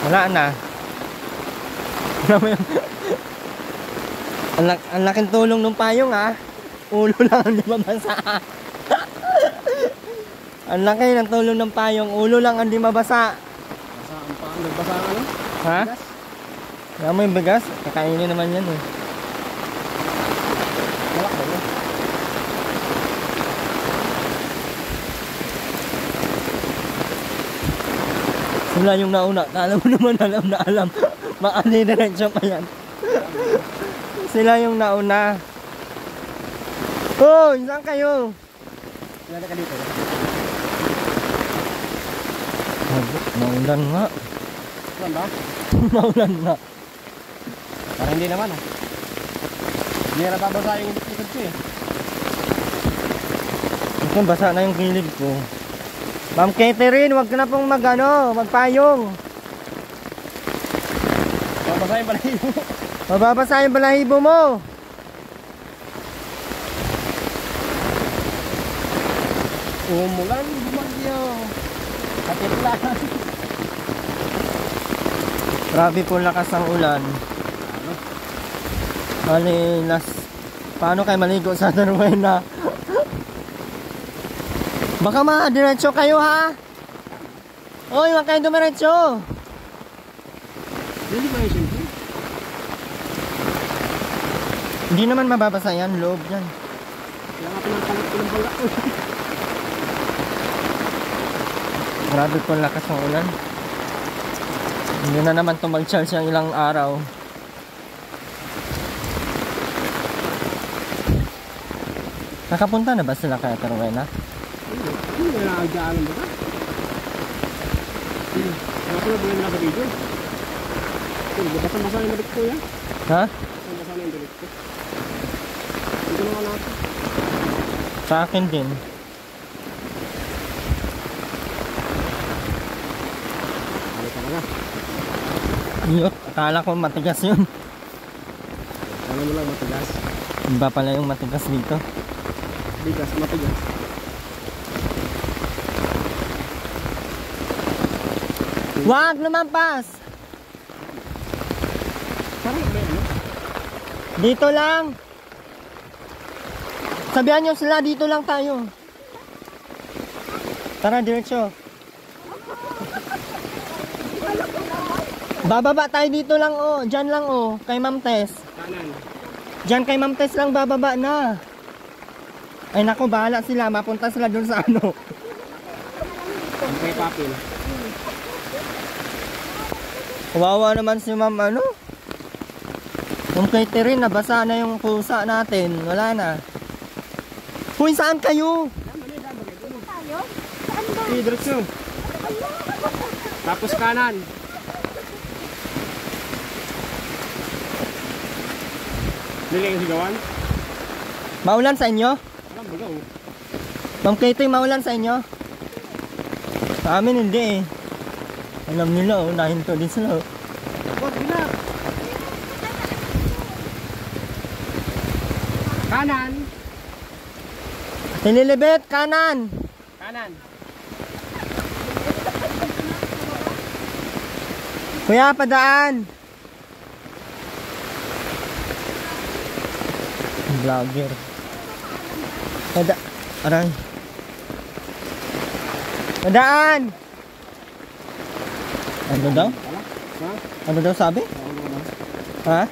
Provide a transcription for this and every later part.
Wala na. Ang laking tulong ng payong ha. Ulo lang ang di mabasa. Ang laki ng tulong ng payong. Ulo lang ang di mabasa. Basa ang paa. Nagbasa ang ano? Ha? Bigas? Kaya mo yung bigas? Kakainin naman yan eh. Malak ba yun? Sila yung nauna. Alam mo naman, alam na alam. Maalidiretso pa yan. Sila yung nauna. Hoy, saan kayo? Sila ka dito. Maulan nga. Saan ba? Maulan nga. Parang hindi naman ah. Hindi na babasa yung likod ko eh. Ito, basa na yung kilid ko. Ma'am Catherine, wag ka na pong magpayong. Babasa yung balahibo. Mababasa yung balahibo mo. Umulan, bumagyo. Kapit lang. Grabe po lakas ang ulan. Paano kayo maligo sa Darwena? Baka ma-diretso kayo ha? Oy, wag kayo dumiretso. Hindi ba yung siyempre? Hindi naman mababasa yan, loob yan. Kaya nga pinakalit ko ng bala. Grabe po lakas ng ulan. Hindi na naman ito mag-charge ang ilang araw. Nakapunta na ba sila kaya Tarwena? Hindi na nakagaan ba ka? Kaya ko na ba yung nasa video? Basa-basa yung balik ko yan. Ha? Basa na yung balik ko. Dito naman natin. Sa akin din. Ano talaga? Iyot, akala ko matigas yun. Ano mo lang matigas? Iba pala yung matigas dito. Bigas, matigas. Wag lumampas! Parang ba ano? Dito lang! Sabihan nyo sila, dito lang tayo. Tara, diretso. Bababa tayo dito lang oh. Diyan lang oh. Kay Ma'am Tess. Kanan. Diyan kay Ma'am Tess lang bababa na. Ay naku, bahala sila. Mapunta sila dun sa ano. Ang kay papel. Kawawa naman si Ma'am ano. Yung Catherine, nabasa na yung pusa natin. Wala na. Hoy, saan kayo? Tayo? Saan ba? Okay, diretso. Tapos kanan. Dili yung sigawan? Maulan sa inyo? Alam ba gaw? Ma'am Catherine, maulan sa inyo? Sa amin hindi eh. Alam nila oh, nahinto din sila oh. Wag na. Kanan. Nililibet, kanan! Kanan. Kuya, padaan! Vlogger. Aray. Padaan! Ano daw? Ha? Ano daw sabi? Ha?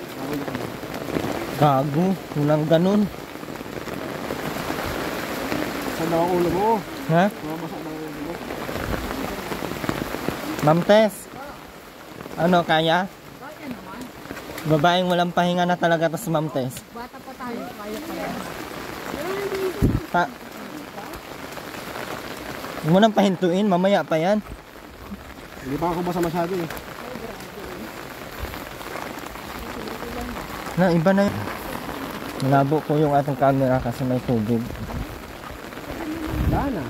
Gago, walang ganun. Saan daw ang ulo mo? Ha? Mabasa daw ang ulo mo. Ma'am Tess, ano kaya? Babaeng walang pahinga na talaga to si Ma'am Tess. Bata pa tayo. Kaya pa yan. Huwag mo nang pahintuin, mamaya pa yan. Hindi pa ako basa masyado eh. Na, iba na yun. Malabo ko yung ating camera kasi may tubig. Daan na.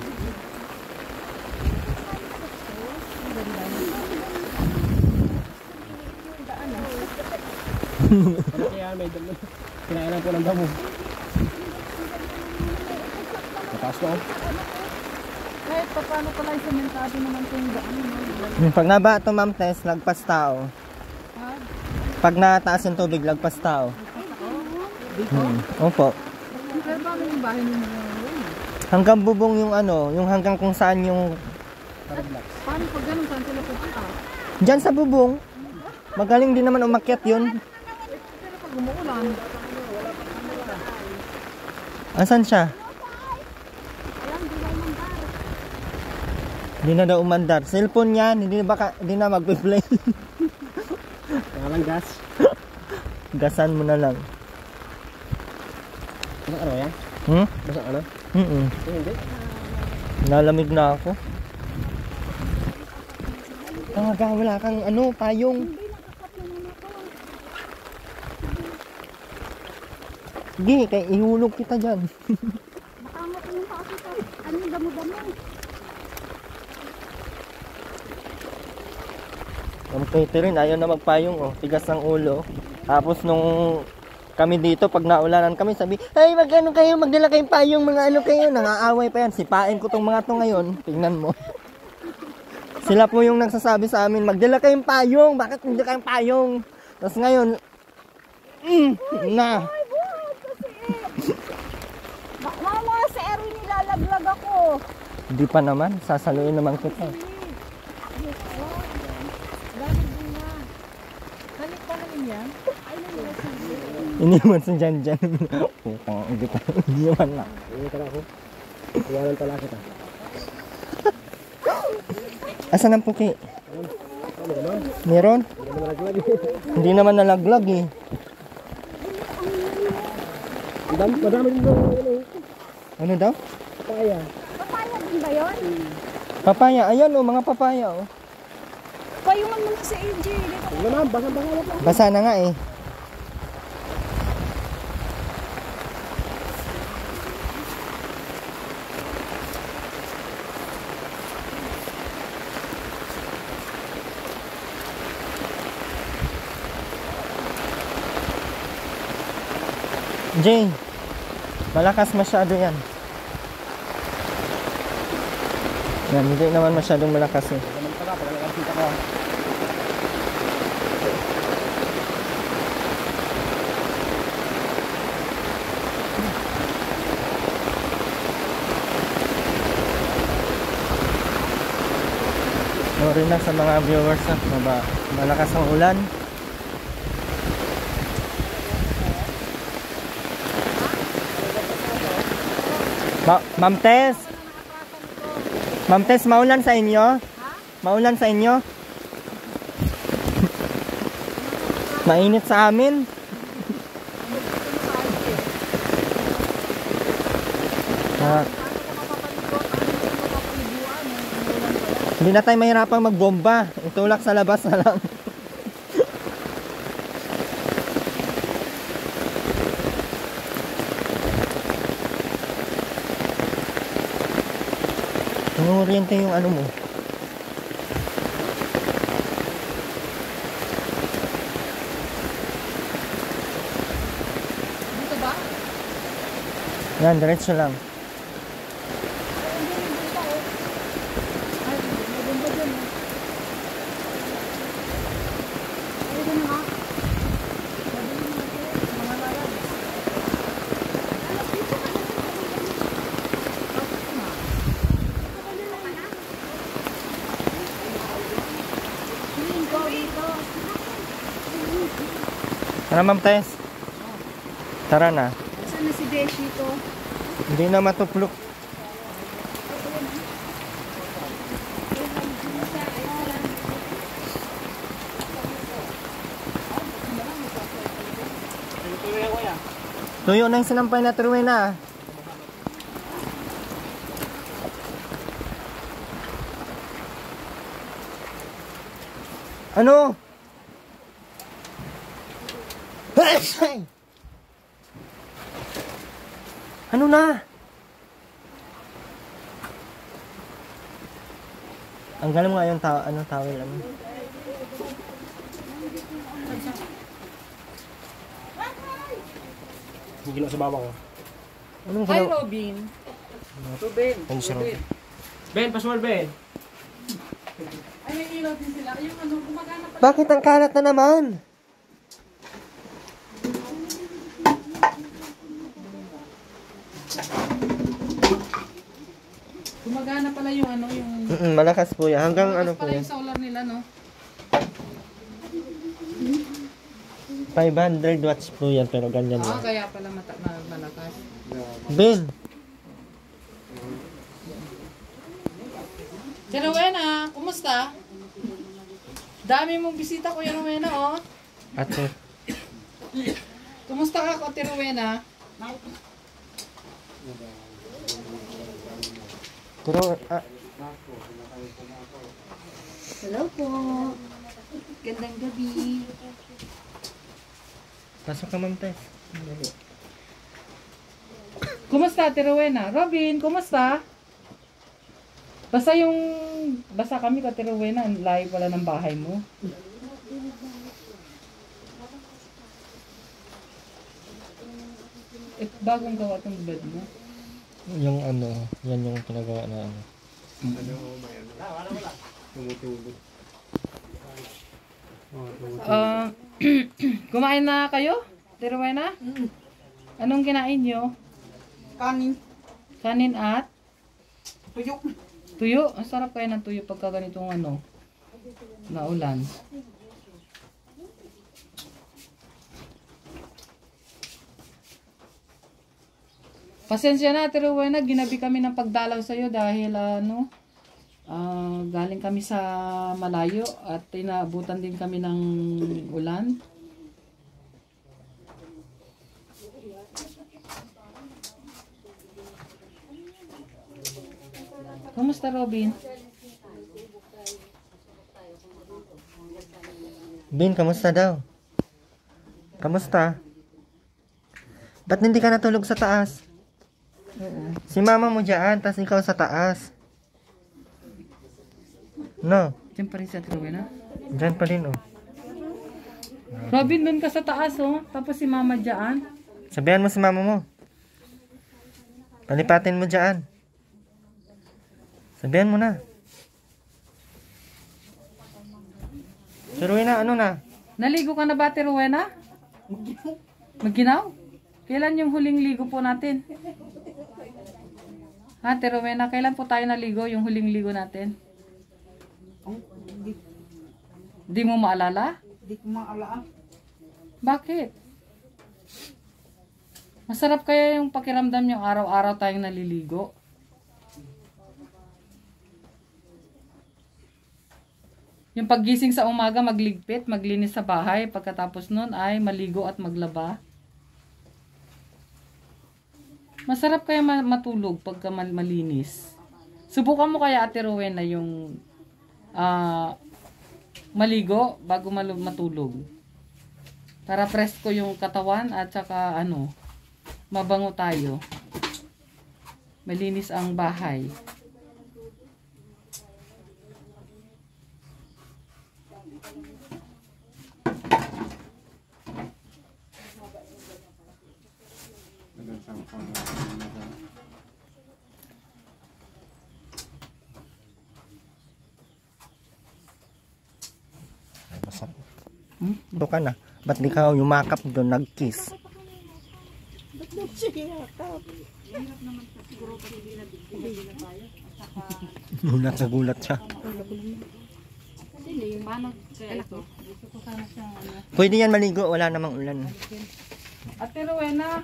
Ano kaya may damo? Kinainan po ng damo. Mataas na oh. Kahit pa paano pala yung sementado naman itong daan. Pag naba ito, Ma'am Tess, lagpas tao. Pag nataas yung tubig, lagpas tao. Opo. Pero paano yung bahay ninyo? Hanggang bubong yung ano, yung hanggang kung saan yung... Paano pag ganun, saan sila pupunta? Diyan sa bubong. Magaling din naman umakyat yun. Pero pag umuulan, Asan siya? Hindi na daw umandar. Cellphone yan, hindi na magpe-play. Walang gas. Gasan mo na lang. Basta ano yan? Basta ano? Hindi. Nalamig na ako. Talaga, wala kang ano, payong. Sige, kaya ihulog kita dyan. baka mapunta kasi sa anong damo-damo. Ang catering, ayaw na magpayong, oh. Tigas ng ulo. Tapos nung kami dito, pag naulanan kami, sabi, ay, mag-ano kayo, magdala kayong payong, mga ano kayo. Nangaaway pa yan. Sipain ko tong mga to ngayon. Tingnan mo. Sila po yung nagsasabi sa amin, magdala kayong payong. Bakit hindi kayong payong? Tapos ngayon, na. Mama, sa Erwin nilalaglag ako. Hindi pa naman, sasaluin naman kita. Balik pa namin yan? Ay, Iniwan sa dyan. Putang, hindi pa. Iniwan na. Hindi ka na ako. Iwanan pala kita. Asan ang puki? Ano naman? Meron? Hindi naman nalaglag. Hindi naman nalaglag eh. Madami din doon. Ano daw? Papaya. papaya din ba yun? Papaya. Ayan oh, mga papaya oh. Payungan mo na si AJ. Ano naman? Basang-basa na pa. Basa na nga eh. Jay, malakas masyado yan. Yan, hindi naman masyadong malakas eh. Naman pala, pag nakakita ko. Sorry na sa mga viewers ha, malakas ang ulan. Ma'am Tess? Ma'am Tess, maulan sa inyo? Maulan sa inyo? Mainit sa amin. Hindi na tayo mahirapang magbomba. Itulak sa labas na lang. Oriente yung ano mo. Dito ba? Yan, diretso lang. Tara Ma'am Tess. Tara na. Saan na si Beshi to? Hindi na matuplok. Tuyo na yung sinampay na truwe na. Ano? Ano na? Ang galing nga yung towel ano. Hindi ginawa sa bawang. Anong Hi, ginawa? Robin. Ben, password Ben. Ay, may ilaw daw din sila. Yung ano, gumagana pa. Bakit ang kalat na naman? Gumagana pala yung ano, yung... Malakas po yan. Hanggang ano po pala yan? yung solar nila, no? 500 watts po yan, pero ganyan lang. Kaya pala malakas. Ben, Tia Rowena, kumusta? Dami mong bisita, Kuya Rowena, oh. ate. Kumusta ka, Tia Rowena? Pero, Hello po. Gandang gabi. pasok ka ma'am Tess. Kumusta, Tia Rowena? Robin, kumusta? Basta kami, Tia Rowena, ang layo pala ng bahay mo. Bagong gawa itong bed mo. Yung ano, yan yung pinagawa na ano. Kumain na kayo, Tia Rowena? Anong kinain nyo? Kanin. Kanin at? Tuyo. Tuyo? Ang sarap kaya ng tuyo pagka ganitong ano, naulan. Pasensya na, Tia Rowena, ginabi kami ng pagdalaw sa'yo dahil galing kami sa malayo at inaabutan din kami ng ulan. Kumusta, Robin? Ben, kamusta daw? Kamusta? Ba't hindi ka natulog sa taas? Si mama mo dyan, tas ikaw sa taas. No, Diyan pa rin sa Tia Rowena. dyan pa rin oh. Robin, dun ka sa taas, oh. Tapos si mama dyan. Sabihan mo si mama mo. Palipatin mo dyan. Sabihan mo na. Si Rowena, ano na? Naligo ka na ba, Tia Rowena? Magginaw? Kailan yung huling ligo po natin? Ha, Tia Rowena, kailan po tayo naligo? Yung huling ligo natin? Di mo maalala? Di ko maalaan. Bakit? Masarap kaya yung pakiramdam yung araw-araw tayong naliligo? Yung paggising sa umaga, magligpit, maglinis sa bahay. Pagkatapos nun ay maligo at maglaba. Masarap kaya matulog pagka malinis. Subukan mo kaya, Ate Rowena, yung maligo bago matulog. Para presko yung katawan at saka mabango tayo. Malinis ang bahay. Ito ka na. Ba't di ka yumakap doon, nag-kiss? Gulat na gulat siya. Pwede yan maligo, wala namang ulan. Ate Rowena.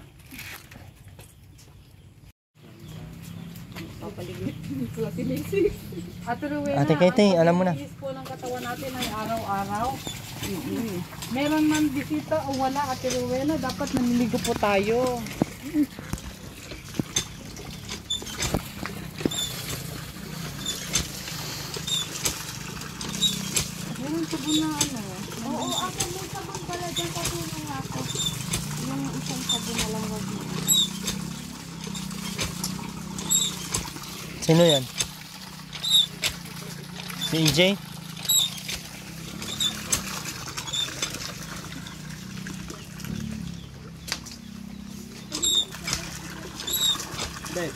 Ate Rowena. Ate Katie, alam mo na. Ang paglinis po ng katawan natin ay araw-araw. Meron man bisita o wala, Ate Rowena, dapat naniligo po tayo. Meron sabon na Oo, ako may sabon pala dyan. Patulong ako. Yung isang sabon na lang wag mo. Sino yan? Si EJ? Dahil.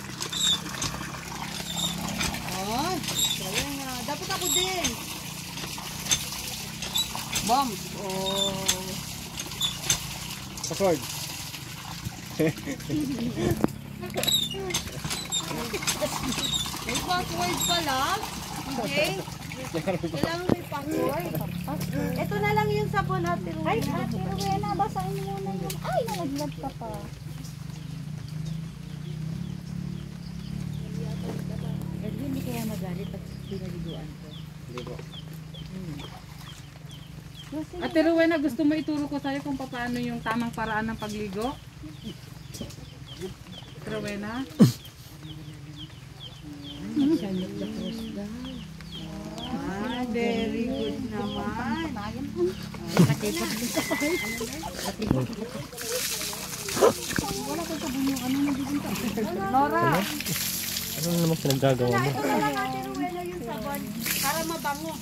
Ay, kaya nga. Dapat ako din. Bombs. Oh. Password. May password pala. Okay. Kailangan may password. Ito na lang yung sabon natin. Ay, Ate Rowena, basahin mo muna yun. Ay, nalaglag ka pa. Hindi kaya magalit at pinaliguan ko. Hindi po. Ate Rowena, gusto mo ituro ko sa'yo kung paano yung tamang paraan ng pagligo? Ate Rowena? Ah, very good naman. Nora! Ano naman pinaggagawa mo? Ito na lang Ate Rowena yung sabon. Para mabango.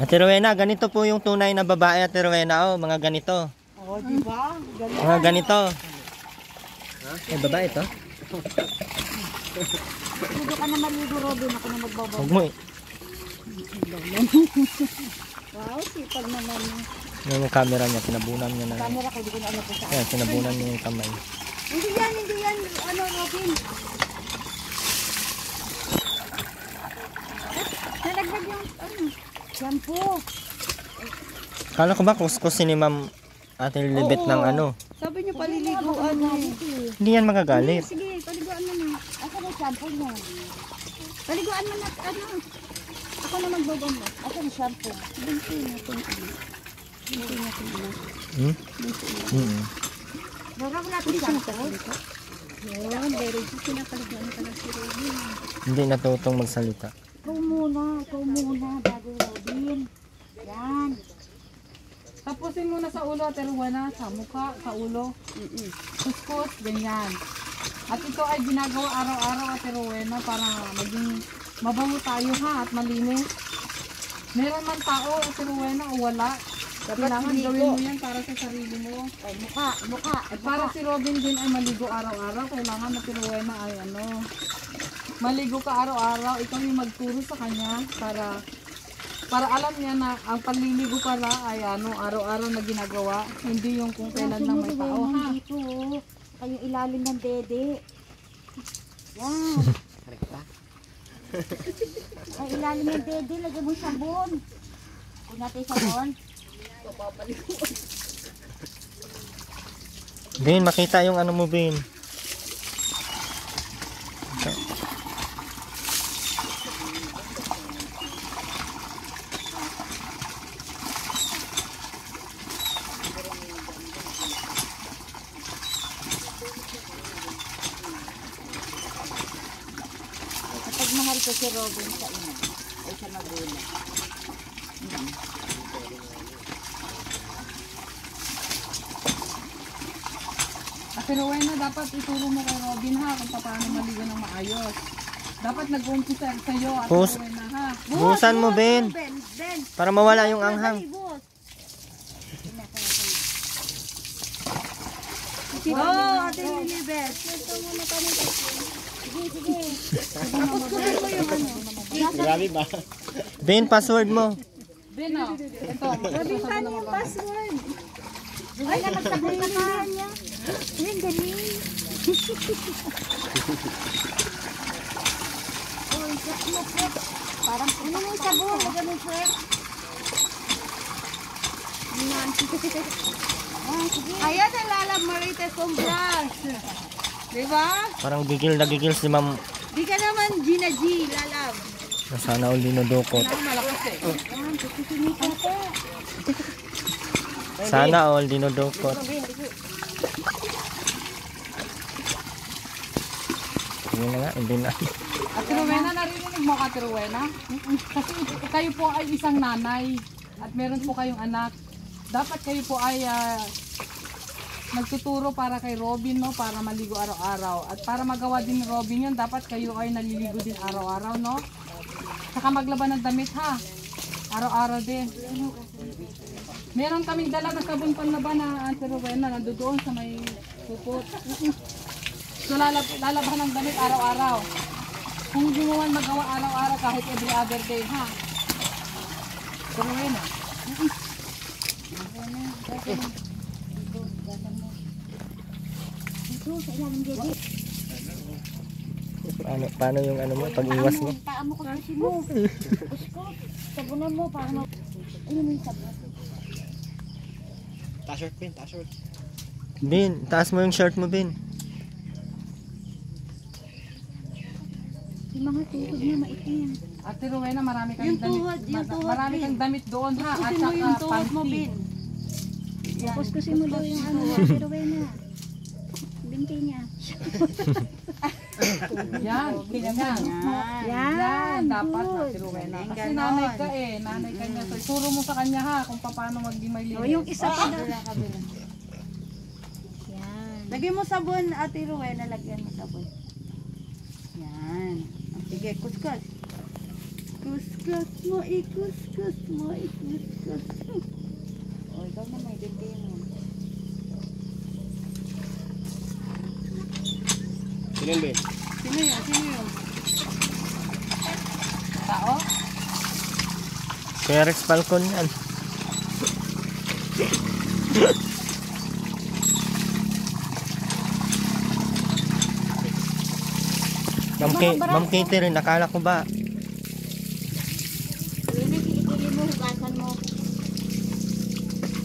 Ate Rowena, ganito po yung tunay na babae, Ate Rowena. Oh, mga ganito. Oh, di ba? Galing. Mga ganito. Babae to? Hindi ka na maligo, Robin. Ako na magbabaw. Huwag mo eh. Wow, sipag naman. Yung camera niya, tinabunan niya na. Camera ko, di ko na alam kung saan. Ayan, tinabunan niya yung kamay. Hindi yan. Ano, Robin? Nalaglag yung, shampoo. Kala ko ba kuskusin ni Ma'am Ate Lilibet ng ano? Sabi niyo paliliguan eh. Hindi yan magagalit. Sige, paliguan mo na. Asan ang shampoo mo? Paliguan mo na, ano? Ako na magbabon mo. Asan ang shampoo? Binti natin. Hmm? Bago natin shampoo. Yun, very good. Pinapaliguan ka na si Robin. Hindi natutong magsalita. Ikaw muna, bago Robin. Yan. Tapusin mo na sa ulo, Ate Rowena, sa mukha, sa ulo. Kuskus, ganyan. At ito ay ginagawa araw-araw, Ate Rowena, para maging mabango tayo ha at malinis. Meron man tao, Ate Rowena, o wala. Kailangan gawin mo yan para sa sarili mo. Ay, mukha. At para si Robin din ay maligo araw-araw, kailangan Ate Rowena ay maligo ka araw-araw. Ikaw yung magturo sa kanya para alam niya na ang pagliligo pala ay araw-araw na ginagawa, hindi yung kung kailan lang may tao ha. Dito, ay yung ilalim ng dede. Yan. Ay, ilalim ng dede, lagyan mo sabon. Kung natin sabon. Bin, makita yung ano mo, Bin. Kapag mahal ko si Robin sa ina, ay sa magulang. Ate Rowena, dapat ituro mo kay Robin ha kung paano maligo ng maayos. Dapat nag-umpisa sa'yo, Ate Rowena ha. Buhusan mo, Ben. Ben. Para mawala yung anghang. Oh, Ate Lilibet. Ito muna kami. Sige. Tapos kunin mo yung ano. Grabe ba? Ben, password mo. Din o, ito. Robin, paano yung password? Ay, nagsagot na ka. Ay, galing. Oh, isip mo, Fred. Parang ano mo yung sabon, lagyan mo, Fred. Yan. Ayan ang Lalab Marites kong brush. Diba? Parang gigil na gigil si Ma'am. Di ka naman Gina G, Lalab. Sana all dinudukot. Malakas eh. Yan, tututumikan ko. Sana all dinudukot. Hindi na nga, hindi na. Ate Rowena, narinig mo ka, Ate Rowena? Kasi kayo po ay isang nanay at meron po kayong anak. Dapat kayo po ay nagtuturo para kay Robin, no? Para maligo araw-araw. At para magawa din ni Robin yun, dapat kayo ay naliligo din araw-araw, no? Saka maglaban ng damit, ha? Araw-araw din. Meron kaming dala na sabon panlaban na Ate Rowena, nandoon sa may pupot. So lalabahan ng damit araw-araw. Kung hindi mo man magawa araw-araw kahit every other day, ha? Turuin na. Ito, sa ilalim dyan. Paano yung ano mo, pag-iwas mo? Paa mo kasi mo. Gusto, sabunan mo para mo. Ano mo yung sabon? Ta-shirt, Bin, ta-shirt. Bin, taas mo yung shirt mo, Bin. Yung mga tuhod na maitim. Ate Rowena, marami kang Yung damit. tuhod, yung tuhod, Marami Bin. kang damit doon ha. At Kusin mo yung saka tuhod mo, panty. Bin. Kuskusin mo daw yung ano, pero na. Binti niya. Yan, ganyan. Yan, Dapat good. Ate Rowena. Kasi Ganon. nanay ka eh. Nanay ka niya. So, ituro mo sa kanya ha kung paano maging may O, linis. yung isa pa daw. Yan. Lagyan mo sabon, Ate Rowena, lagyan mo sabon. Yan. Sige, kuskus. Kuskus mo, ikuskus mo, ikuskus. O, ikaw na may binti mo. Sino yun, Bin? Sino yun? Sino yun? Tao? Kuya Rex Falcon yan. Ma'am Catherine, nakala ko ba? Pili mo, hugasan mo.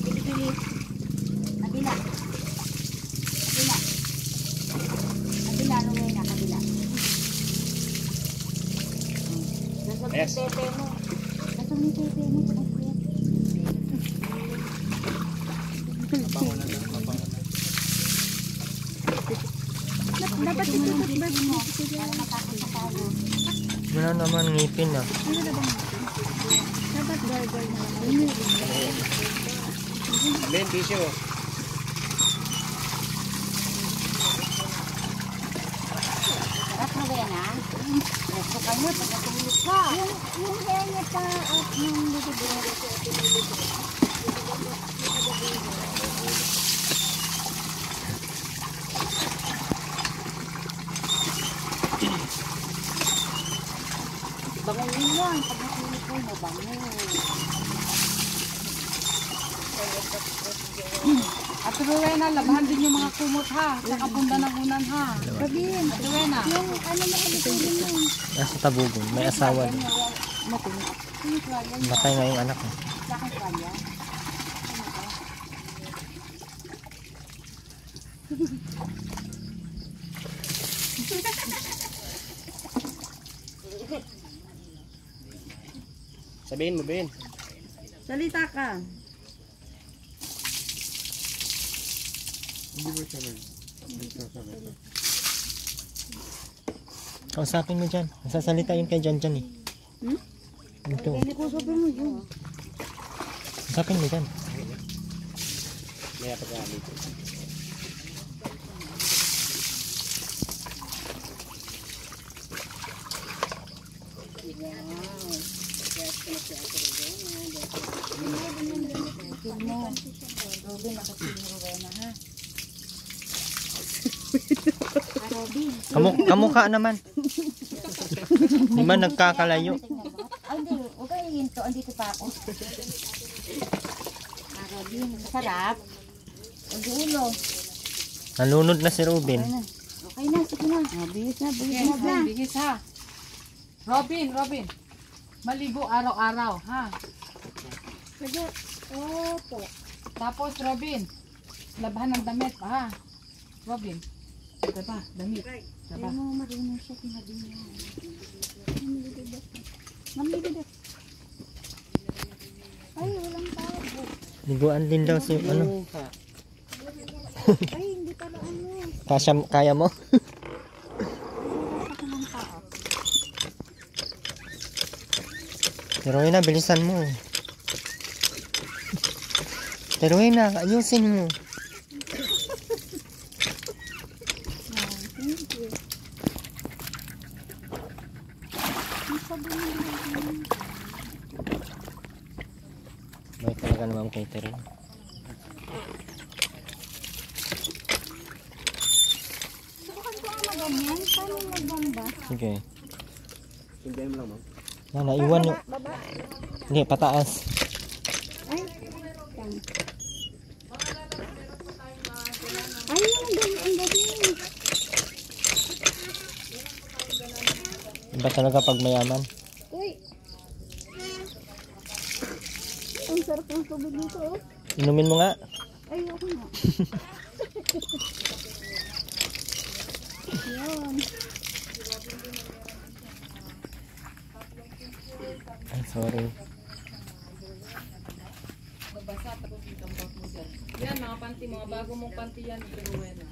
Pili. Kabila. Kabila. Kabila, Rowena, kabila. Nasa Yes. tete mo. Nasa may tete mo. Dapat ito toothbrush mo. Para makakasakalo. Wala naman ngipin ah. Dapat gargle na lang. Bin, tissue. Sarap na ba yan, ha? Gusto ka mo, pagkatulog ka. Yung hair niya pa at yung bibigyan niya sa pinulog. Bangunin yan. Pag natulog ko, mabango. Ate Rowena, labahan din yung mga kumot ha. Saka punda ng unan ha. Sabihin, Ate Rowena. yung ano na kalituhin mo. Nasa Tabugon, may asawa din. Batay nga yung anak ko. Lakang kwalya. Sabihin mo, Bin. Salita ka. Kausapin mo dyan. Sasalita yun kay Jan Jan eh. Hmm? Ito. Hindi ko sabihin mo yun. Kausapin mo dyan. May pagkalit. Robin, nakasin mo Rowena, ha? Robin. Kamukha naman. Di ba nagkakalayo? Ay, hindi. Huwag kayo hinto. Andito pa ako. Robin, masarap. Ang ulo. Nalunod na si Ruben. Okay na, sige na. Bihis na, bihis Yes, na. bigis ha. Robin. Maligo araw-araw ha. Sige. Opo. Tapos Robin, labahan ng damit ha. Robin, diba? Damit. Diba? Ay mo, marunong siya. Sinabi niya. Mamlibidat. Ay, walang tao. Liguan din daw si ano. Ay, hindi pala ano. Kaya mo? Ako ng tao. Pero na, bilisan mo. Pero na, ayusin mo. Thank you. Ang sabi mo naman. May talaga naman catering. Subukan ko ang maganyan. Paano magbamba? Sige. Sundayin mo lang, ma'am. Na, naiwan yung... Hindi, pataas. Ay, yan. Ay, ang gabi. Iba talaga pag mayaman. Uy. Ang sarap ng tubig dito, oh. Inumin mo nga. Ay, ako nga. Yan. Ay, sorry. Magbasa tapos itambak mo dyan. Yan, mga panty, mga bago mong panty yan, Rowena.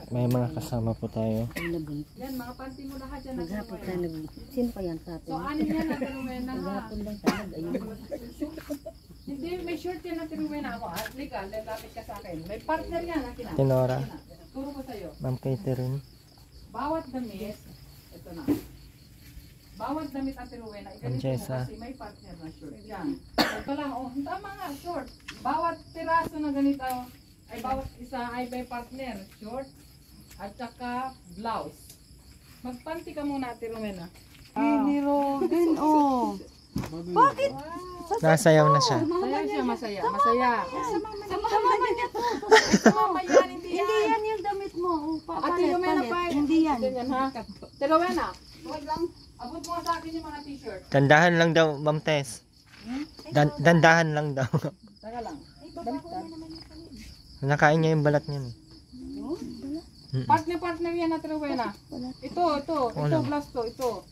May mga kasama po tayo. Yan, mga panty mo lahat yan. Maghapon tayo. Sino pa yan sa atin? So, anin yan, Ate Rowena, ha? Maghapon lang tayo. Ayun. Hindi, may short yan, Ate Rowena. Ako, Lika, lalapit ka sa akin. May partner yan, Ate na. Tinora, Turo ko sa'yo. Ma'am Catherine. Bawat damit, ito na. Bawat damit, Ate Rowena, iganito mo Angesa. kasi may partner na short. Yan. Ito lang, oh, tama nga, short. Bawat piraso na ganito, ay bawat isa ay may partner. Short, at saka blouse. Magpanty ka muna, Ate Rowena. Ni Robin, oh. Bakit? Nasayaw na siya. Masaya siya, masaya. Masaya. Sama niya to. Mama yan, hindi yan. Hindi yan yung damit mo. Ate Rowena pa. Hindi yan. Ganyan, ha? Ate Rowena, huwag lang. Abot mo sa akin yung mga t-shirt. Dandahan lang daw, Ma'am Tess. Dandahan lang daw. Taka lang. Nakain niya yung balat niya. Partner yan, Ate Rowena. Ito, Wala. blast to, ito.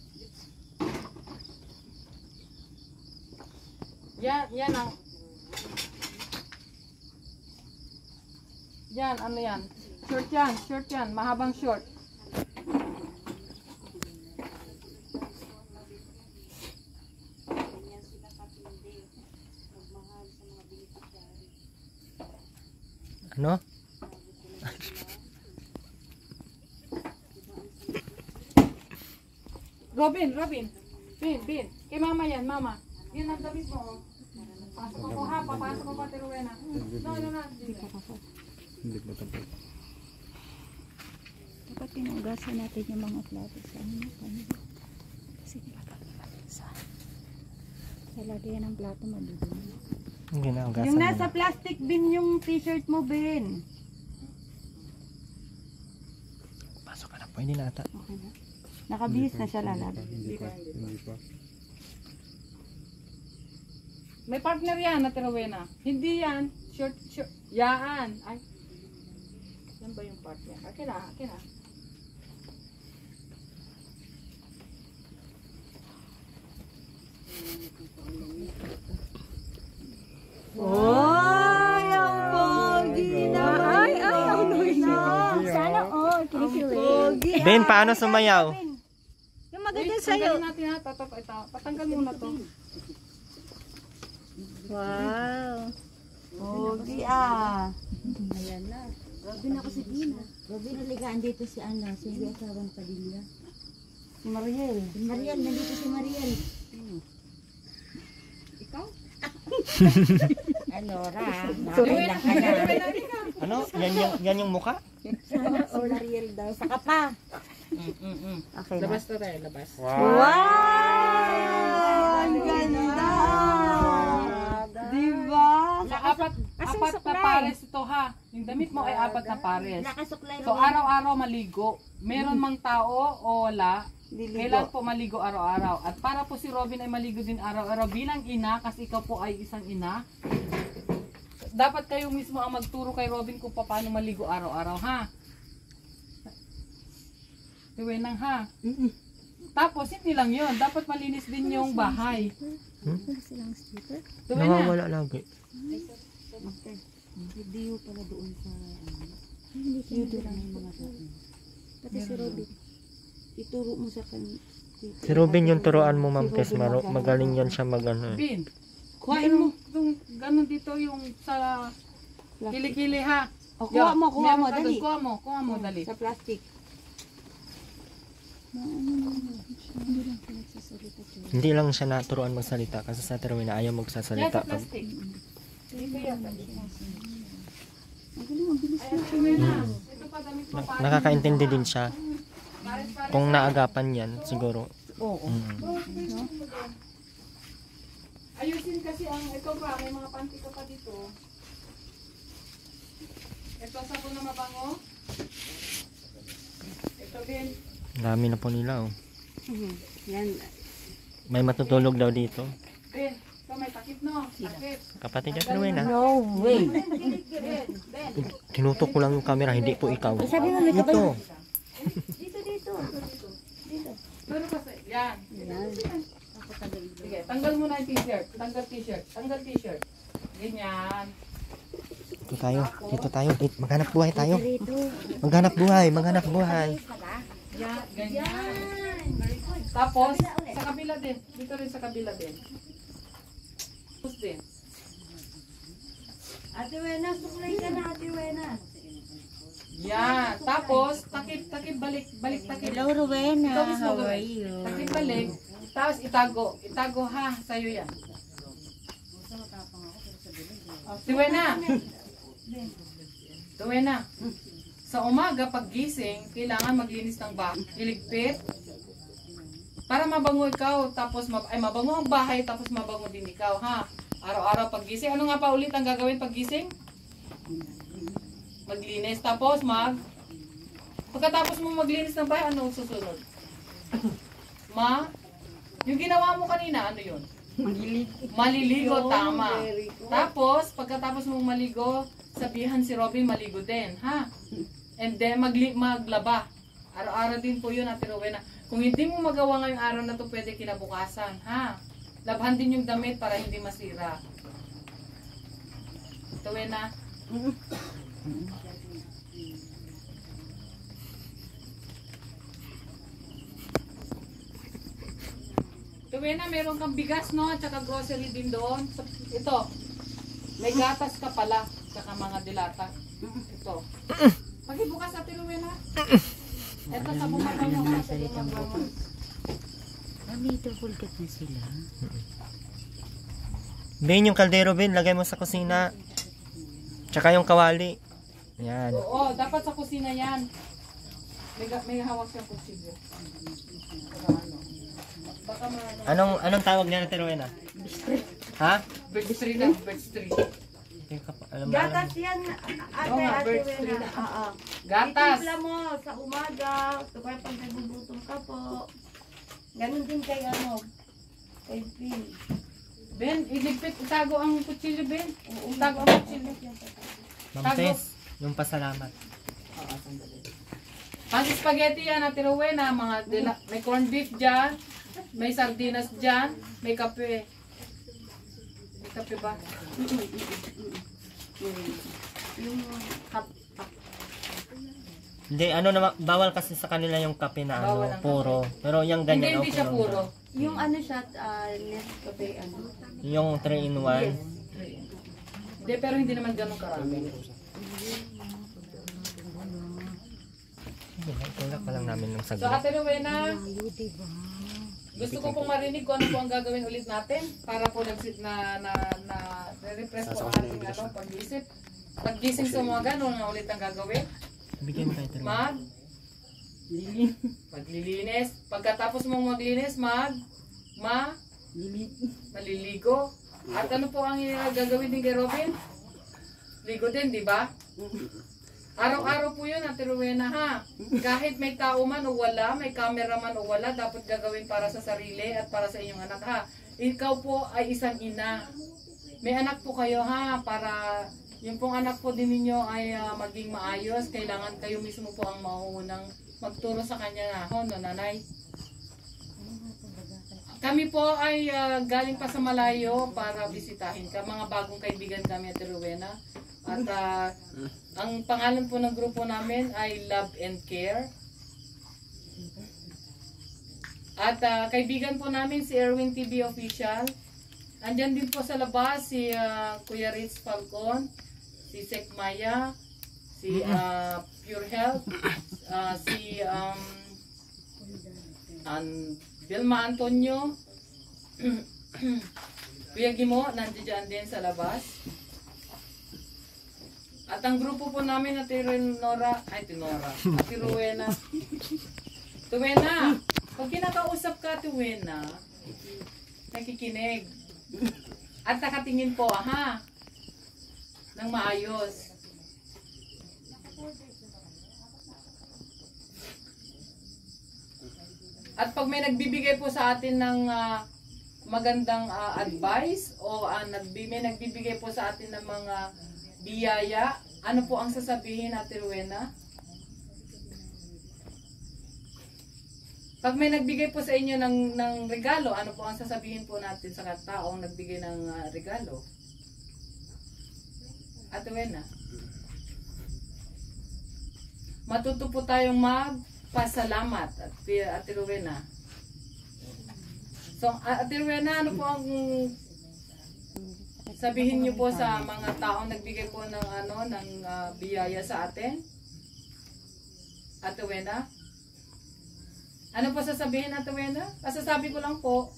Yan ang... Yan, ano yan? Short yan, mahabang short. Ano? Robin. Bin. Kay mama yan, mama. Yan ang damit mo, oh. Pasok mo ha, papasok mo pa, Ate Rowena. No. Dapat tinugasan natin yung mga plato sa ano. Kasi sa lagyan ng plato madudumi. Hindi na, ugasan Yung mo nasa na. plastic bin yung t-shirt mo, Ben. Pasok ka na, pwede na ata. Okay na. Nakabihis na siya lalabas. Hindi pa. May partner yan, Ate Rowena. Hindi yan. Short. Yan. Ay. Yan ba yung partner? Akin na. Ay, ang pogi na. Ay, ang pogi na. Sana all. Pogi. Ben, paano sumayaw? Yung Wait, maganda sa'yo. tanggalin natin ha. Ito. Patanggal muna to. Wow. Pogi ah. Ayan na. Robin ako si Dina. Robin, naligaan dito si Ana. Si asawang Padilla. Si Mariel. Si Mariel. Nandito si Mariel. Ikaw? Ano, Ra? Nakailang ka na. Ano? Yan yung mukha? Sana si Mariel daw. Saka pa. Okay na. Labas to tayo, labas. Wow! Ang ganda! Diba? So, apat na pares ito ha. Yung damit mo ay apat na pares. Nakasuklay So, araw-araw maligo. Meron mang tao o wala, kailan po maligo araw-araw. At para po si Robin ay maligo din araw-araw bilang ina, kasi ikaw po ay isang ina, dapat kayo mismo ang magturo kay Robin kung paano maligo araw-araw, ha? Iwenang ha? Tapos, hindi lang yun. Dapat malinis din yung bahay. Tuwi na. Nawawala lagi. Video pala doon sa YouTube lang yung mga sa akin. Pati si Robin. Ituro mo sa kanya. Si Ruben yung turuan mo, Ma'am Tess. Magaling yan siya mag-ano. Bin, kuhain mo yung ganun dito yung sa kilikili ha. O, kuha mo, Meron ka dali. doon. Kuha mo, dali. Sa plastic. Hindi lang siya naturuan magsalita kasi sa Terwin ayaw Yan magsasalita. sa plastic. Dito yan. Ito pa damit mo pa. Nakakaintindi din siya. Kung naagapan yan, siguro. Oo. Ayusin kasi ang ito pa, may mga panty ka pa dito. Ito sabon na mabango. Ito din. Dami na po nila, oh. Yan. May matutulog daw dito. Ben, ito may takip no. Takip. Kapatid niya, pero na. No way. Tinutok ko lang yung camera, hindi po ikaw. Sabi mo, may kabay. Ito. Dito. Pero kasi, yan. Yan. Sige, tanggal mo na yung t-shirt. Tanggal t-shirt. Tanggal t-shirt. Ganyan. Dito tayo. Dito tayo. Maghanap buhay tayo. Dito. Maghanap buhay. Maghanap buhay. Yan, ganyan. Tapos, sa kabila din. Dito rin sa kabila din. Tapos din. Ate Wena, suklay ka na, Ate Wena. Yan. Tapos, takip, balik, takip. Hello, Rowena. Ito mismo How are gawin. you? Takip balik. Tapos itago. Itago ha. Sa'yo yan. Tuwena. Tuwena. Sa umaga, pag gising, kailangan maglinis ng bahay. Iligpit. Para mabango ikaw. Tapos, mabango ang bahay. Tapos mabango din ikaw. Ha? Araw-araw pag gising. Ano nga pa ulit ang gagawin pag gising? Maglinis. Tapos, pagkatapos mo maglinis ng bahay, ano susunod? Yung ginawa mo kanina, ano yun? Maliligo, tama. Tapos, pagkatapos mong maligo, sabihan si Robin maligo din, ha? And then, maglaba. Araw-araw din po yun, Ate Rowena. Kung hindi mo magawa ngayong araw na to, pwede kinabukasan, ha? Labhan din yung damit para hindi masira. Ito, Wena. Tuwena, meron kang bigas, no? At saka grocery din doon. Ito, may gatas ka pala. Tsaka mga dilata. Ito. Pagibukas natin, Tuwena. Ito sa bumataw mo ka sa bumataw. Mami, ito fulkat na sila. Ben, yung kaldero, Ben, lagay mo sa kusina. Tsaka yung kawali. Yan. Oo, dapat sa kusina yan. May hawak siyang kutsilyo. Baka Anong tawag niya na Rowena? Ha? bird tree na, bird tree. Alam mo, Gatas yan, Oo Ate, nga, Ate birds Wena. tree na. Oo. Gatas. Itimpla mo sa umaga, kapag pag nagugutom ka po. Ganun din kay kay Phil. Ben, iligpit, itago ang kutsilyo, Ben. Itago ang kutsilyo. Ma'am Tess, yung pasalamat. Pang spaghetti yan, Ate Rowena, may corned beef dyan, may sardinas dyan, may kape. May kape ba? Yung Hindi, bawal kasi sa kanila yung kape na Bawal ang puro. Pero yung ganyan, Hindi siya lang puro. yung siya, Nescafe, Yung 3-in-1. Hindi, pero hindi naman ganun karami. Tulak pa lang namin ng So, saglit. Ate Rowena, gusto ko pong marinig kung ano po ang gagawin ulit natin para po na-repress po ang ating pag-isip. Pag-gising sa umaga, ano na ulit ang gagawin? Bigyan mo kayo Rowena. Maglilinis. Pagkatapos mong maglinis, maliligo. At ano po ang gagawin din kay Robin? Ligo din, di ba? Araw-araw po yun, Ate Rowena, ha? Kahit may tao man o wala, may camera man o wala, dapat gagawin para sa sarili at para sa inyong anak, ha? Ikaw po ay isang ina. May anak po kayo, ha? Para yung pong anak po din ninyo ay maging maayos. Kailangan kayo mismo po ang mauunang magturo sa kanya, no, nanay? Kami po ay galing pa sa malayo para bisitahin ka. Mga bagong kaibigan kami, Ate Rowena. At ang pangalan po ng grupo namin ay Love and Care. At kaibigan po namin si Erwin TV Official. Andyan din po sa labas si Kuya Ritz Falcon, si Sek Maya, si Pure Health, si Vilma Antonio, Kuya Gimo, nandiyan din sa labas. At ang grupo po namin na Tinora, Ate Rowena. Tuwena, pag kinakausap ka, Tuwena, nakikinig. At nakatingin po, ha? Nang maayos. At pag may nagbibigay po sa atin ng magandang advice o may nagbibigay po sa atin ng mga biyaya, ano po ang sasabihin, Ate Rowena? Pag may nagbigay po sa inyo ng regalo, ano po ang sasabihin po natin sa taong nagbigay ng regalo? Ate Rowena? Matuto po tayong magpasalamat, Ate Rowena. So, Ate Rowena, ano po ang sabihin niyo po sa mga taong nagbigay po ng biyaya sa atin? Ate Rowena? Ano po sasabihin, Ate Rowena? Kasasabi ko lang po.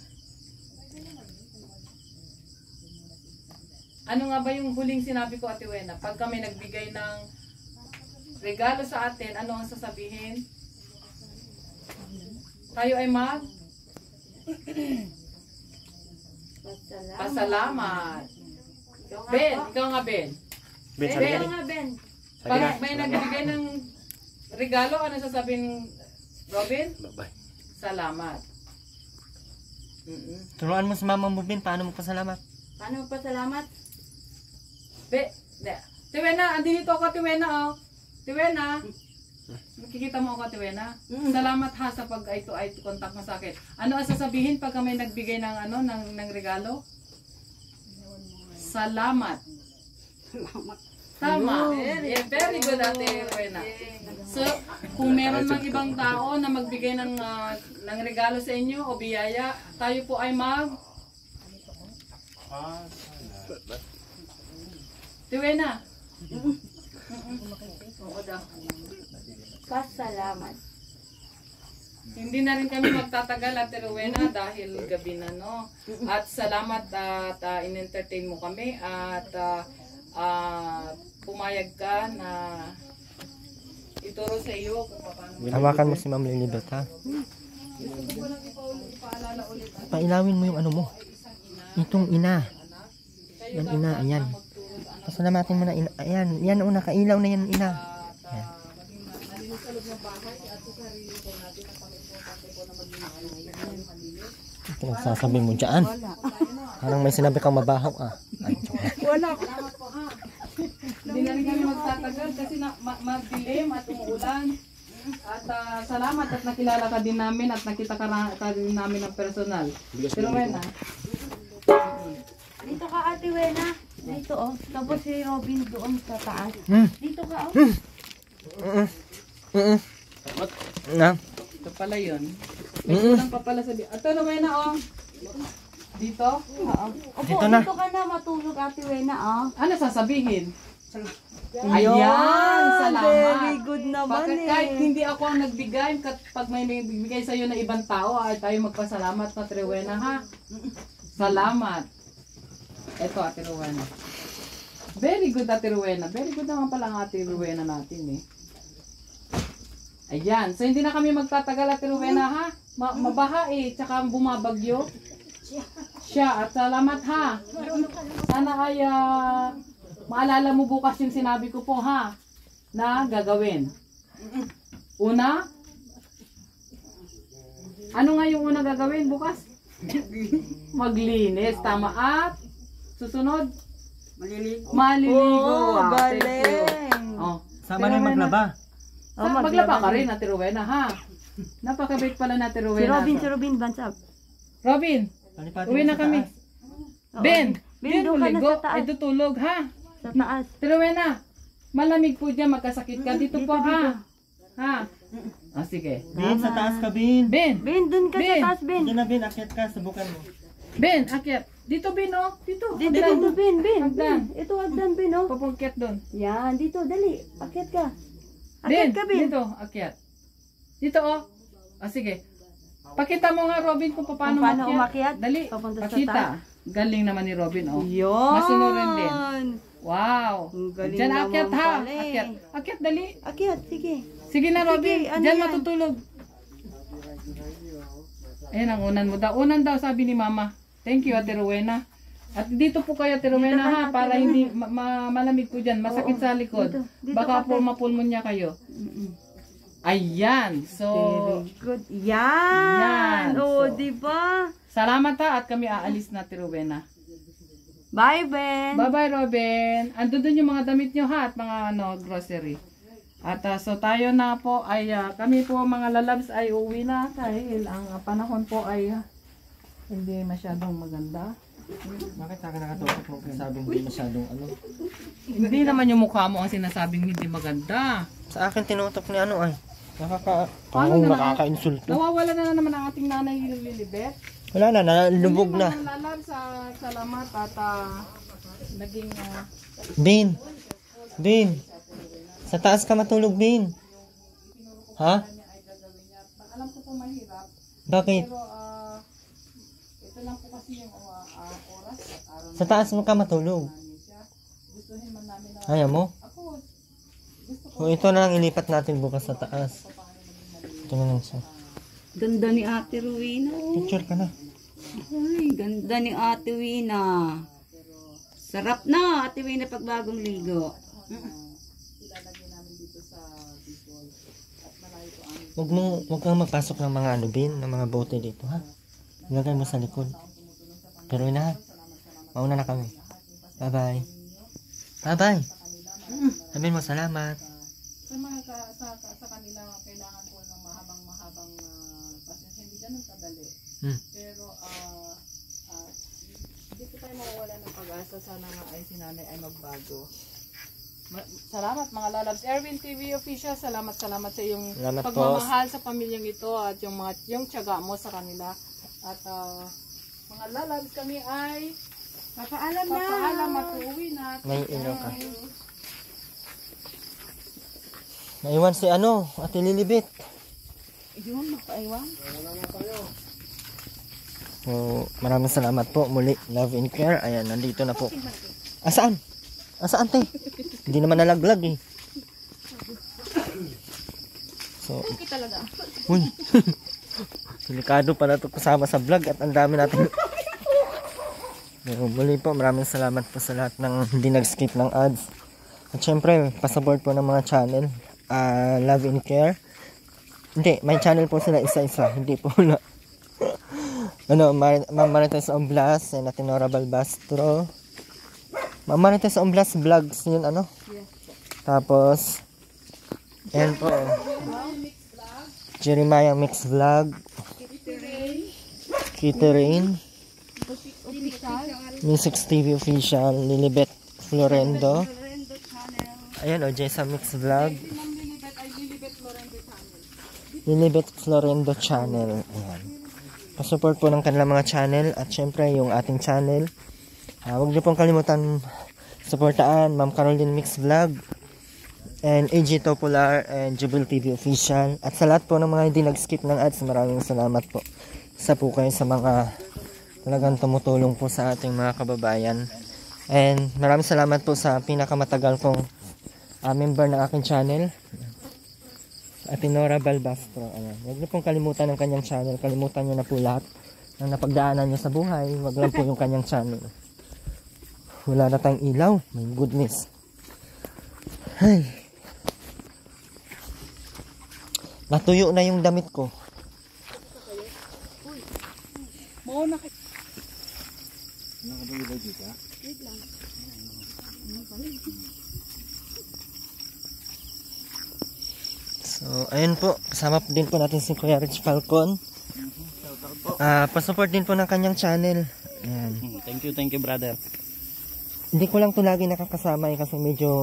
Ano nga ba yung huling sinabi ko, Ate Rowena? Pag kami nagbigay ng regalo sa atin, ano ang sasabihin? Tayo ay pasalamat. Ben, ikaw nga Ben. Ben, Ikaw nga, Ben. Pag may nagbigay ng regalo, ano sasabihin, Robin? Bye-bye. Salamat. Turuan mo sa mama mo, Ben, paano magpasalamat? Paano magpasalamat? Tiwena, andito ako, Tiwena, oh. Tiwena. Nakikita mo ako, Tiwena? Salamat ha sa ito contact mo sa akin. Ano ang sasabihin pag may nagbigay ng regalo? Salamat. Tama. Very good, Ate Rowena. So, kung meron mang ibang tao na magbigay ng regalo sa inyo o biyaya, tayo po ay Tiwena. Oo daw. Pasalamat. Hindi na rin kami magtatagal, Ate Rowena, dahil gabi na, no? At salamat at in-entertain mo kami at pumayag ka na ituro sa iyo kung paano. Hawakan mo si Ma'am Lilibet, ha? Pailawin mo yung ano mo. Itong ina. Yan, ina, ayan. Pasalamatin mo na, ina. Ayan, yan una, kailaw na yan, ina. Ayan. Ito ang sasabihin mo dyan. Parang may sinabi kang mabaho, ah. Wala. Hindi na rin kami magtatagal kasi madilim at umuulan. At salamat at nakilala ka din namin at nakita ka din namin ng personal. Pero Wena. Dito ka, Ate Wena. Dito, oh. Tapos si Robin doon sa taas. Dito ka, oh. Na? Ito pala yun. May kulang pa pala sabi. Ito na Wena, oh. Dito? Oo. Opo, Dito na. dito ka na matulog, Ate Wena, oh. Ano sasabihin? Ayun, salamat. very good naman Kahit hindi ako ang nagbigay, pag may nagbigay sa iyo na ibang tao, ay tayo magpasalamat na Ate Rowena, ha? Salamat. Ito, Ate Rowena. Very good, Ate Rowena. Very good naman pala ang Ate Rowena natin, eh. Ayan. So, hindi na kami magtatagal, Ate Rowena, ha? Mabaha, eh. Tsaka bumabagyo. Siya. At salamat, ha? Sana ay maalala mo bukas yung sinabi ko po, ha? Na gagawin. Una? Ano nga yung una gagawin bukas? Maglinis. Tama. At susunod? Maliligo. Wow, galing. Oh. Sama rin maglaba. Maglaba ka rin, Ate Rowena, ha? Napakabait pala na Ate Rowena. Si Robin, bansab. Robin, uwi na kami. Ben, Ben, doon ka na uligo. sa taas. Ay, tutulog, ha? Sa taas. Ate Rowena, malamig po dyan, magkasakit ka. Dito po, ha? Ha? Sige. Bin, sa taas ka, Bin. Ben, Ben, dun ka Ben. sa taas, Ben. Hindi na, Bin, akyat ka, subukan mo. Ben, akyat. Dito, Ben, oh. Dito. Dito, dito, Ben, Ben. Hagdan. Ito, hagdan, Ben, oh. Papakyat doon. Yan, dito, dali. Akyat ka. Ben, Akyat ka, Ben. dito, akyat. Dito, oh. Sige. Pakita mo nga, Robin, kung paano umakyat. Dali, Papunta sa pakita. taas. Galing naman ni Robin, oh. Yun. Masunurin din. Wow. Ang galing Diyan naman akyat ha. pala eh. Akyat. Akyat dali. Akyat, sige. Sige na Robin. Sige, ano Diyan yan? matutulog. Ayan ang unan mo daw. Unan daw sabi ni Mama. Thank you Ate Rowena. At dito po kayo Ate Rowena ha. Para hindi malamig po dyan. Masakit sa likod. Dito Baka ka, po mapulmonya kayo. Ayan. So, Very good. Yan. Yan. Oo, So, diba? salamat ha. At kami aalis na Ate Rowena. Bye, Ben. Bye-bye, Robin. Andun dun yung mga damit nyo ha at mga grocery. At so tayo na po ay kami po mga lalabs ay uwi na dahil ang panahon po ay hindi masyadong maganda. Bakit sa akin nakatutok mo sabing hindi masyadong ano? Hindi naman yung mukha mo ang sinasabing hindi maganda. Sa akin tinutok ni ano ay. Paano na? Nakaka-insulto. Nawawala na naman ang ating nanay Lilibet. Wala na, nalubog Hindi na. mga lalabs, salamat at naging Bin. Sa taas ka matulog, Bin. Ha? alam ko po mahirap. Bakit? Pero ito lang po kasi yung oras at araw Sa taas mo ka matulog. gustuhin man namin na Ayaw mo? ako O ito na lang ilipat natin bukas sa taas. Ito na lang siya. Ganda ni Ate Rowena. Picture ka na. Ay, ganda ni Ate Wina. Sarap na, Ate Wina, pag bagong ligo. Huwag kang magpasok ng mga ano, Bin, ng mga bote dito, ha? Ilagay mo sa likod. Pero na, mauna na kami. Bye-bye. Bye-bye. Sabihin mo salamat. sa mga sa kanila kailangan po ng mahabang pasensya, hindi ganun kadali. Pero hindi po tayo mawawala ng pag-asa. Sana nga ay si nanay ay magbago. Salamat mga lalabs. Erwin TV official, salamat sa iyong Salamat po. pagmamahal sa pamilyang ito at yung tiyaga mo sa kanila. At mga lalabs, kami ay Papaalam na. papaalam at uuwi na. May ilaw ka. Naiwan si ano, Ate Lilibet. Yun, magpaiwan. So, maraming salamat po muli. Love and care. Ayan, nandito na po. Asaan? Asaan, te? Hindi naman nalaglag eh. So, uy. Delikado pala ito kasama sa vlog at ang dami natin. So, muli po, maraming salamat po sa lahat ng hindi nag-skip ng ads. At syempre, pasabort po ng mga channel. Love and care. Hindi, may channel po sila isa-isa. Hindi po na. Ma'am Marites Omblas and Atenora Balbastro. Ma'am Marites Omblas Vlogs yun ano? Tapos ayan po. Jeremiah Mix Vlog. Kitty Rain. Music TV Official. Lilibet Florendo. Ayan o, Jessa Mix Vlog. Lilibet Florendo Channel. Ayan. Pasupport po ng kanilang mga channel at syempre yung ating channel. Huwag niyo pong kalimutan supportaan Ma'am Caroline Mix Vlog and AG Topolar and Jubil TV Official. At sa lahat po ng mga hindi nag-skip ng ads, maraming salamat po. Isa po kayo sa mga talagang tumutulong po sa ating mga kababayan. And maraming salamat po sa pinakamatagal kong member ng aking channel. Atenora Balbastro. Ayan. Huwag niyo pong kalimutan ang kanyang channel. Kalimutan niyo na po lahat ng napagdaanan niyo sa buhay. Huwag lang po yung kanyang channel. Wala na tayong ilaw. My goodness. Ay. Natuyo na yung damit ko. So, ayun po. Kasama din po natin si Kuya Rich Falcon. Pasupport din po ng kanyang channel. Ayan. Thank you brother. Hindi ko lang to lagi nakakasama kasi medyo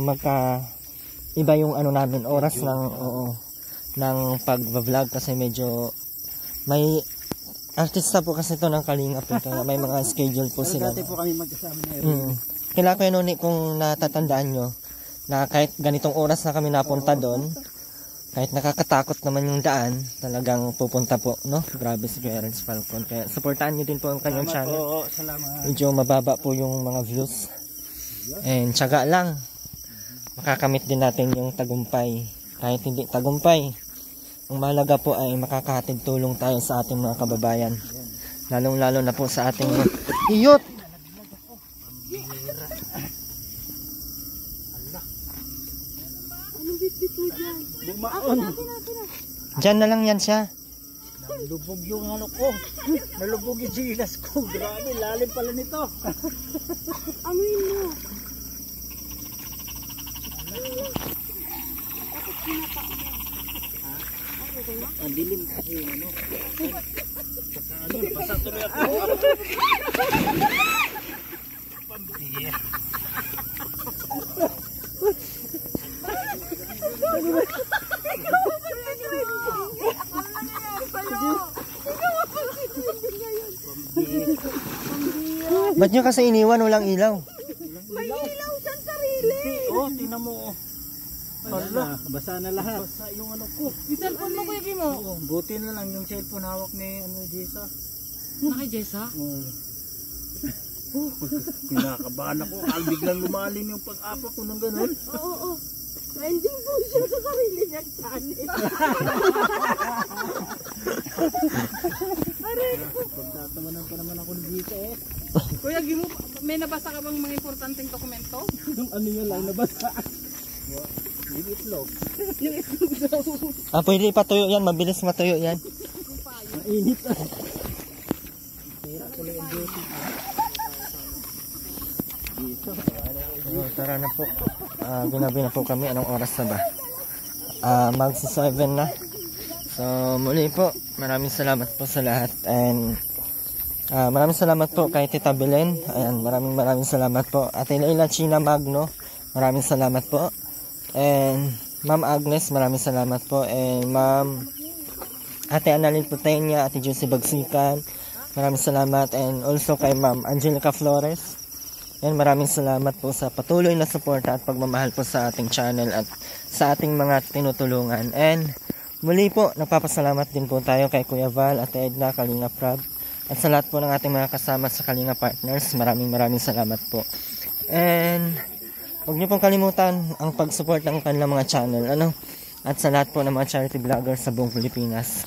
iba yung ano namin oras ng pag-vlog kasi medyo may artista po kasi to ng Kalingap po. May mga schedule po sila. Dati po kami magkasama na Kailangan ko yun kung natatandaan nyo na kahit ganitong oras na kami napunta doon, kahit nakakatakot naman yung daan, talagang pupunta po, no? Grabe si Kuya Renz Falcon. Kaya supportaan nyo din po ang kanyang channel. Oo, salamat. Medyo mababa po yung mga views. And tiyaga lang. Makakamit din natin yung tagumpay. Kahit hindi tagumpay, ang mahalaga po ay makakahatid tulong tayo sa ating mga kababayan. Lalong-lalo na po sa ating iyot. Bumaon. Diyan na lang yan siya. Nalubog yung ano ko. Nalubog yung silas ko. Grabe, lalim pala nito. Amoy mo. Ang dilim kasi yung ano. Saka ano, basa tuloy ako. Pambira. Ba't nyo kasi iniwan walang ilaw? May ilaw siyang sarili. Oh, tingnan mo. Oh. Hala, basa na lahat. Basa yung ano ko. Yung cellphone mo, Kuya Bimo. Oo, buti na lang yung cellphone hawak ni ano, Jessa. Naki Jessa? Oo. Kinakabahan ako. Biglang lumalim yung pag-apa ko ng ganun. Oo. Trending po siya sa sarili niyang channel. Pagtatawanan pa naman ako ni Jessa eh. Kuya Bimo, may nabasa ka bang mga importanteng dokumento? Yung ano yun lang nabasa. Yung itlog. Pwede ipatuyo yan. Mabilis matuyo yan. Mainit ah. Tira ko lang yung duty. Tara na po. Ginabi na po kami. Anong oras na ba? Magsi 7 na. So muli po, maraming salamat po sa lahat. And maraming salamat po kay Tita Belen. Ayan, maraming salamat po. Ate Leila China Magno, maraming salamat po. And Ma'am Agnes, maraming salamat po. And Ma'am Ate Annalyn Putenya, Ate Josie Bagsikan, maraming salamat. And also kay Ma'am Angelica Flores. And maraming salamat po sa patuloy na suporta at pagmamahal po sa ating channel at sa ating mga tinutulungan. And muli po, nagpapasalamat din po tayo kay Kuya Val, Ate Edna, Kalinga Prab, at sa lahat po ng ating mga kasama sa Kalinga Partners. Maraming salamat po. And huwag niyo pong kalimutan ang pag-support ng kanilang mga channel, at sa lahat po ng mga charity vloggers sa buong Pilipinas.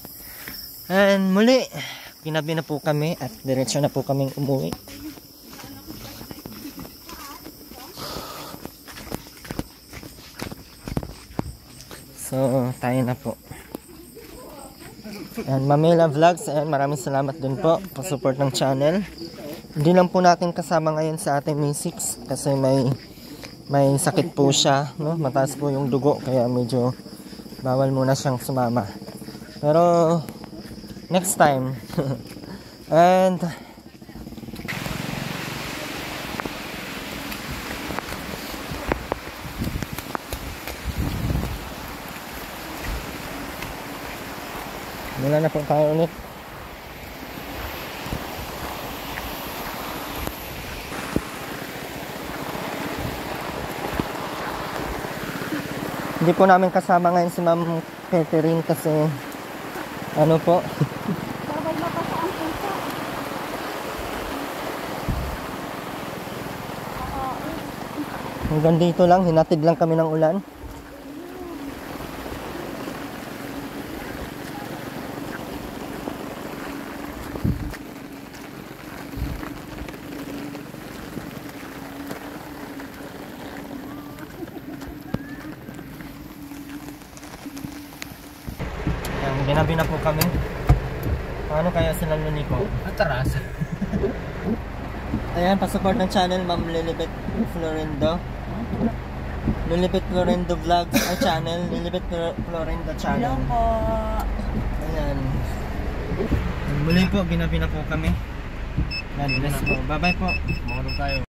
And muli, ginabi na po kami at diretso na po kaming umuwi. So, tayo na po. And Mamela Vlogs, and maraming salamat din po sa support ng channel. Hindi lang po natin kasama ngayon sa ating May 6 kasi may sakit po siya, no? Mataas po yung dugo kaya medyo bawal muna siyang sumama. Pero next time. And wala na po tayo ulit. Hindi po namin kasama ngayon si Ma'am Catherine kasi ano po. Hanggang dito lang, hinatid lang kami ng ulan. Ginabi na po kami. Paano kaya sila luniko? Atras. Ayan, pasupport ng channel Ma'am Lilibet Florendo. Lilibet Florendo Vlogs ay channel. Lilibet Florendo channel. Hello po. Ayan. Muli po, ginabi na po kami. God bless po. Bye bye po. Makulong tayo.